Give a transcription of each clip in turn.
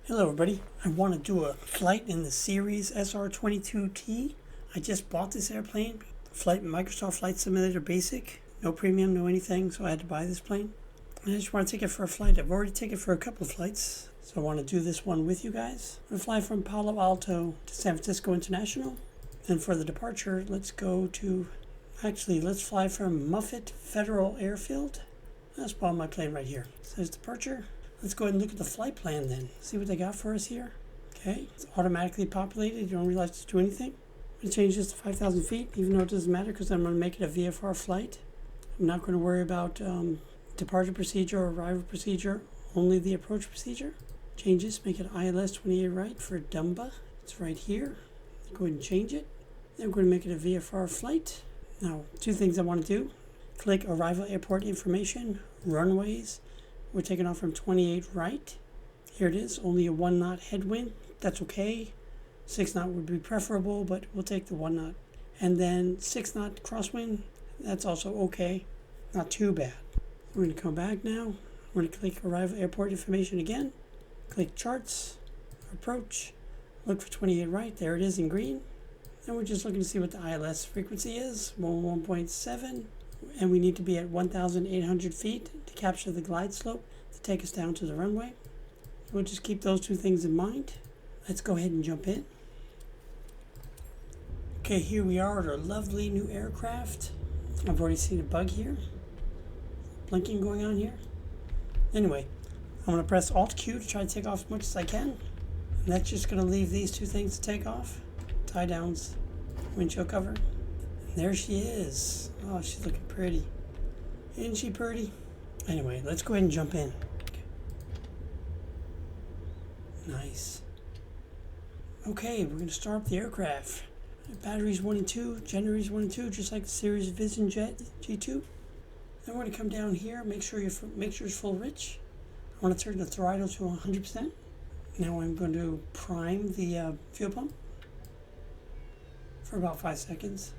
Hello everybody, I want to do a flight in the Cirrus SR22 I just bought this airplane, Microsoft Flight Simulator Basic, no premium, no anything, so I had to buy this plane. I just want to take it for a flight. I've already taken it for a couple of flights, so I want to do this one with you guys. I'm going to fly from Palo Alto to San Francisco International, and for the departure, let's fly from Muffet Federal Airfield. I'll spawn my plane right here. It says departure. Let's go ahead and look at the flight plan then. See what they got for us here. Okay, it's automatically populated. You don't really have to do anything. I'm going to change this to 5,000 feet, even though it doesn't matter because I'm going to make it a VFR flight. I'm not going to worry about departure procedure or arrival procedure, only the approach procedure. Changes, make it ILS 28 right for Dumba. It's right here. Go ahead and change it. Then we're going to make it a VFR flight. Now, two things I want to do. Click Arrival Airport Information, Runways. We're taking off from 28 right. Here it is, only a 1 knot headwind. That's okay. 6 knot would be preferable, but we'll take the 1 knot. And then 6 knot crosswind, that's also okay. Not too bad. We're going to come back now. We're going to click Arrival Airport Information again. Click Charts, Approach, look for 28 right. There it is in green. And we're just looking to see what the ILS frequency is, 1.7. And we need to be at 1,800 feet to capture the glide slope to take us down to the runway. We'll just keep those two things in mind. Let's go ahead and jump in. Okay, here we are at our lovely new aircraft. I've already seen a bug here. Blinking going on here. Anyway, I'm going to press Alt-Q to try to take off as much as I can. And that's just going to leave these two things to take off. Tie downs, windshield cover. There she is. Oh, she's looking pretty. Isn't she pretty? Anyway, let's go ahead and jump in. Nice. Okay, we're going to start up the aircraft. Batteries 1 and 2, generators 1 and 2, just like the Cirrus Vision Jet G2. Then we're going to come down here, make sure it's full rich. I want to turn the throttle to 100%. Now I'm going to prime the fuel pump for about 5 seconds.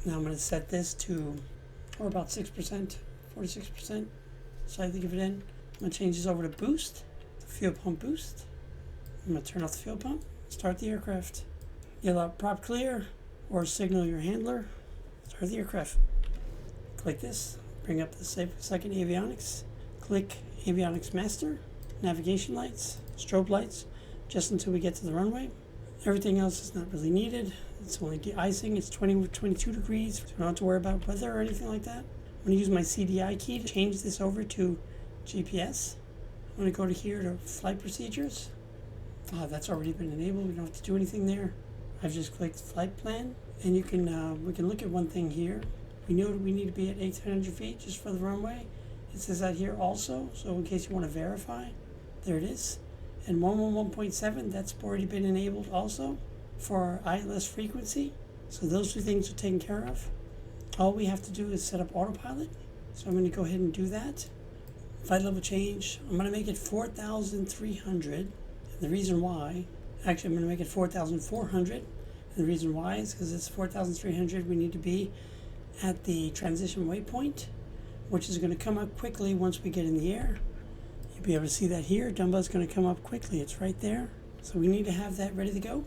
Now I'm going to set this to, or about 6%, 46%, slightly give it in. I'm going to change this over to boost, the fuel pump boost. I'm going to turn off the fuel pump, start the aircraft. Yell out prop clear, or signal your handler, start the aircraft. Click this, bring up the second avionics, click avionics master, navigation lights, strobe lights, just until we get to the runway. Everything else is not really needed. It's only de-icing. It's 22 degrees. So we don't have to worry about weather or anything like that. I'm going to use my CDI key to change this over to GPS. I'm going to go to here to flight procedures. That's already been enabled. We don't have to do anything there. I've just clicked flight plan. And you can we can look at one thing here. We know that we need to be at 800 feet just for the runway. It says that here also. So in case you want to verify, there it is. And 111.7, that's already been enabled also for our ILS frequency. So those two things are taken care of. All we have to do is set up autopilot. So I'm going to go ahead and do that. Flight level change, I'm going to make it 4,300. And the reason why, actually I'm going to make it 4,400. And the reason why is because it's 4,300, we need to be at the transition waypoint, which is going to come up quickly once we get in the air. You'll be able to see that here. Dumba's going to come up quickly. It's right there. So we need to have that ready to go.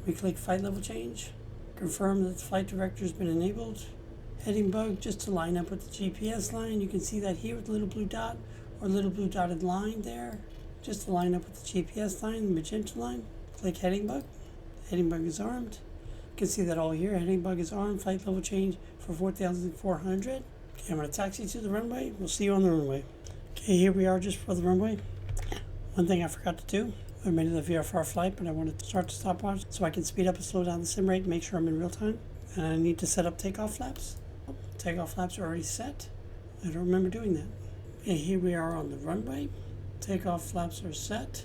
We click flight level change. Confirm that the flight director has been enabled. Heading bug just to line up with the GPS line. You can see that here with the little blue dot or little blue dotted line there. Just to line up with the GPS line, the magenta line. Click heading bug. Heading bug is armed. You can see that all here. Heading bug is armed. Flight level change for 4,400. Okay, I'm going to taxi to the runway. We'll see you on the runway. Okay, here we are just for the runway. One thing I forgot to do, I made it a VFR flight, but I wanted to start the stopwatch so I can speed up and slow down the sim rate and make sure I'm in real time. And I need to set up takeoff flaps. Takeoff flaps are already set. I don't remember doing that. Okay, here we are on the runway. Takeoff flaps are set.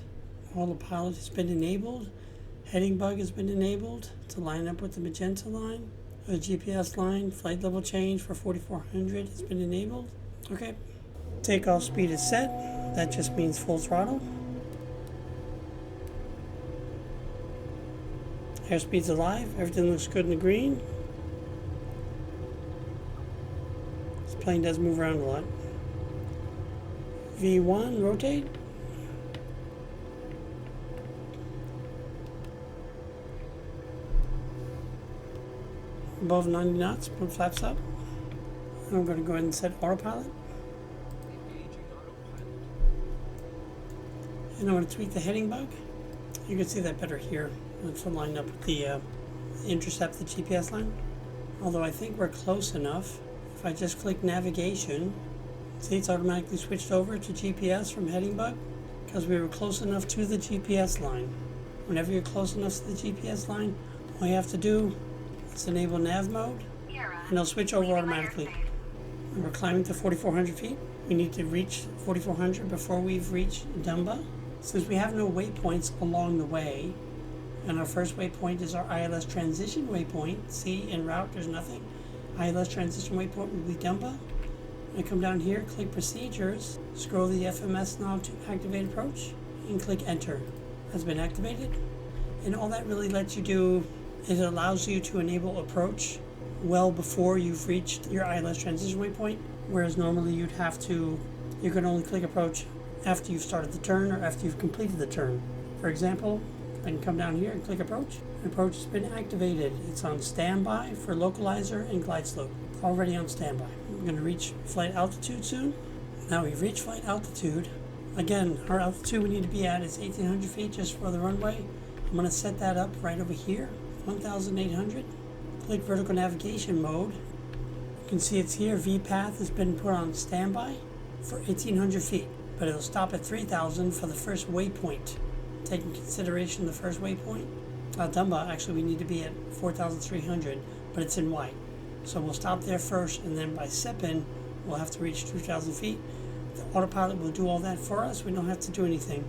Autopilot has been enabled. Heading bug has been enabled to line up with the magenta line. The GPS line, flight level change for 4,400 has been enabled. Okay. Takeoff speed is set. That just means full throttle. Airspeed's alive. Everything looks good in the green. This plane does move around a lot. V1, rotate. above 90 knots, put flaps up. I'm going to go ahead and set autopilot. And I'm going to tweak the heading bug. You can see that better here. It's lined up with the intercept the GPS line. Although I think we're close enough. If I just click navigation, see it's automatically switched over to GPS from heading bug because we were close enough to the GPS line. Whenever you're close enough to the GPS line, all you have to do is enable nav mode and it'll switch over automatically. And we're climbing to 4,400 feet. We need to reach 4,400 before we've reached Dumba. Since we have no waypoints along the way, and our first waypoint is our ILS transition waypoint. See, en route, there's nothing. ILS transition waypoint will be Dumba. I come down here, click procedures, scroll the FMS knob to activate approach, and click enter. Has been activated. And all that really lets you do is it allows you to enable approach well before you've reached your ILS transition waypoint, whereas normally you can only click approach after you've started the turn or after you've completed the turn. For example, I can come down here and click approach. Approach has been activated. It's on standby for localizer and glide slope. Already on standby. I'm going to reach flight altitude soon. Now we've reached flight altitude. Again, our altitude we need to be at is 1,800 feet just for the runway. I'm going to set that up right over here, 1,800. Click vertical navigation mode. You can see it's here. VPath has been put on standby for 1,800 feet, but it'll stop at 3,000 for the first waypoint. Taking consideration the first waypoint, Dumba, actually we need to be at 4,300, but it's in white. So we'll stop there first, and then by SEPin, we'll have to reach 2,000 feet. The autopilot will do all that for us. We don't have to do anything.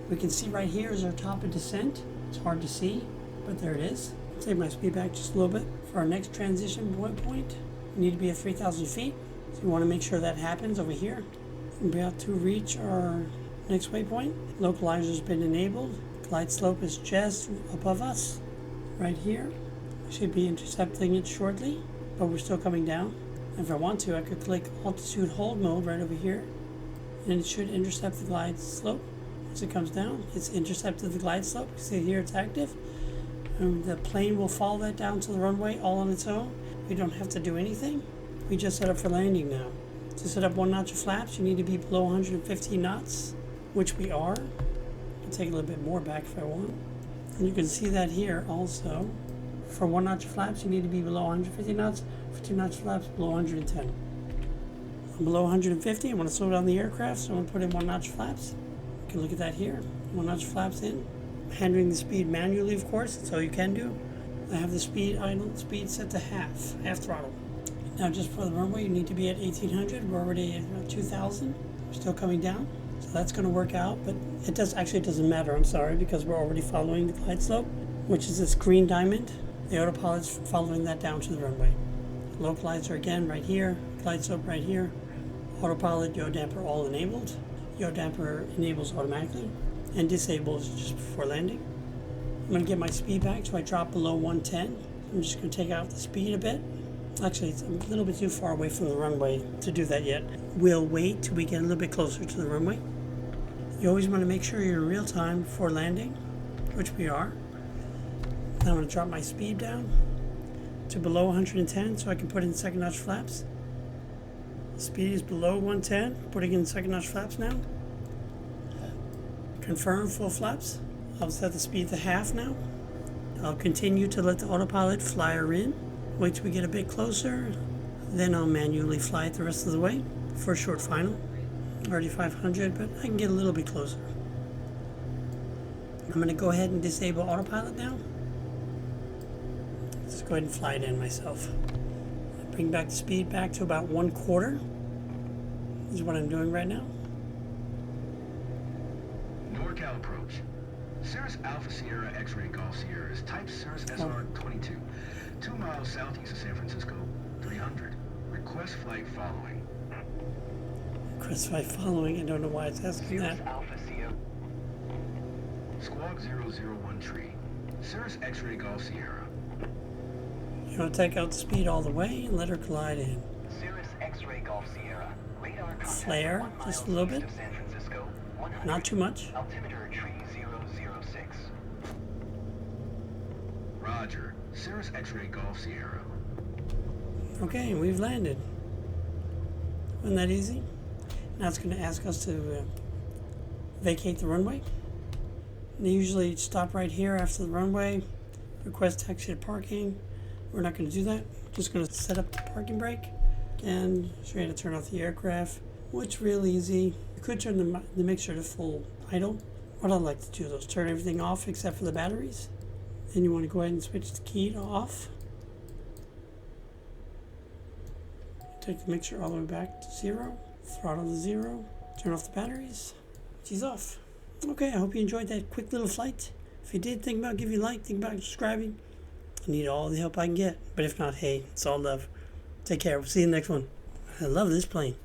We can see right here is our top of descent. It's hard to see, but there it is. I'll take my speed back just a little bit. For our next transition point, we need to be at 3,000 feet. So we want to make sure that happens over here. We're about to reach our next waypoint. Localizer's been enabled. Glide slope is just above us, right here. We should be intercepting it shortly, but we're still coming down. If I want to, I could click altitude hold mode right over here, and it should intercept the glide slope. As it comes down, it's intercepted the glide slope. You see here it's active. And the plane will follow that down to the runway all on its own. We don't have to do anything. We just set up for landing now. To set up 1 notch of flaps, you need to be below 115 knots, which we are. I can take a little bit more back if I want. And you can see that here also. For 1 notch of flaps, you need to be below 150 knots. For 2 notch flaps, below 110. I'm below 150. I want to slow down the aircraft, so I'm going to put in 1 notch flaps. You can look at that here. 1 notch flaps in. Handling the speed manually, of course. That's all you can do. I have the idle speed set to half throttle. Now, just for the runway, you need to be at 1,800. We're already at about 2,000. We're still coming down. So that's going to work out, but it doesn't matter, I'm sorry, because we're already following the glide slope, which is this green diamond. The autopilot's following that down to the runway. Localizer again right here, glide slope right here. Autopilot, yaw damper all enabled. Yaw damper enables automatically and disables just before landing. I'm going to get my speed back so I drop below 110. I'm just going to take out the speed a bit. Actually, it's a little bit too far away from the runway to do that yet. We'll wait till we get a little bit closer to the runway. You always want to make sure you're in real time before landing, which we are. Now I'm going to drop my speed down to below 110 so I can put in 2nd notch flaps. Speed is below 110, putting in 2nd notch flaps now. Confirm full flaps. I'll set the speed to half now. I'll continue to let the autopilot fly her in. Wait till we get a bit closer, then I'll manually fly it the rest of the way for a short final. Already 500, but I can get a little bit closer. I'm going to go ahead and disable autopilot now. Let's go ahead and fly it in myself. Bring back the speed back to about 1/4. This is what I'm doing right now. NorCal approach. Cirrus Alpha Sierra X-Ray Golf Sierra is type Cirrus SR22. 2 miles southeast of San Francisco, 300. Request flight following. Request flight following. I don't know why it's asking Cirrus that. Alpha Sierra. Squawk 001 tree. Cirrus X-Ray Golf Sierra. You want to take out the speed all the way and let her glide in. Cirrus X-Ray Golf Sierra. Radar contact Flare just a little bit. San Francisco, Not too much. altimeter tree 006. Roger. Cirrus X-Ray Golf Sierra. Okay, we've landed. Wasn't that easy? Now it's going to ask us to vacate the runway. They usually stop right here after the runway. Request taxi to parking. We're not going to do that. Just going to set up the parking brake and show you how to turn off the aircraft, which is real easy. You could turn the mixer to full idle. What I like to do though is turn everything off except for the batteries. Then you want to go ahead and switch the key to off. Take the mixer all the way back to 0. Throttle to 0. Turn off the batteries. She's off. Okay, I hope you enjoyed that quick little flight. If you did, think about giving a like, think about subscribing. I need all the help I can get. But if not, hey, it's all love. Take care. We'll see you in the next one. I love this plane.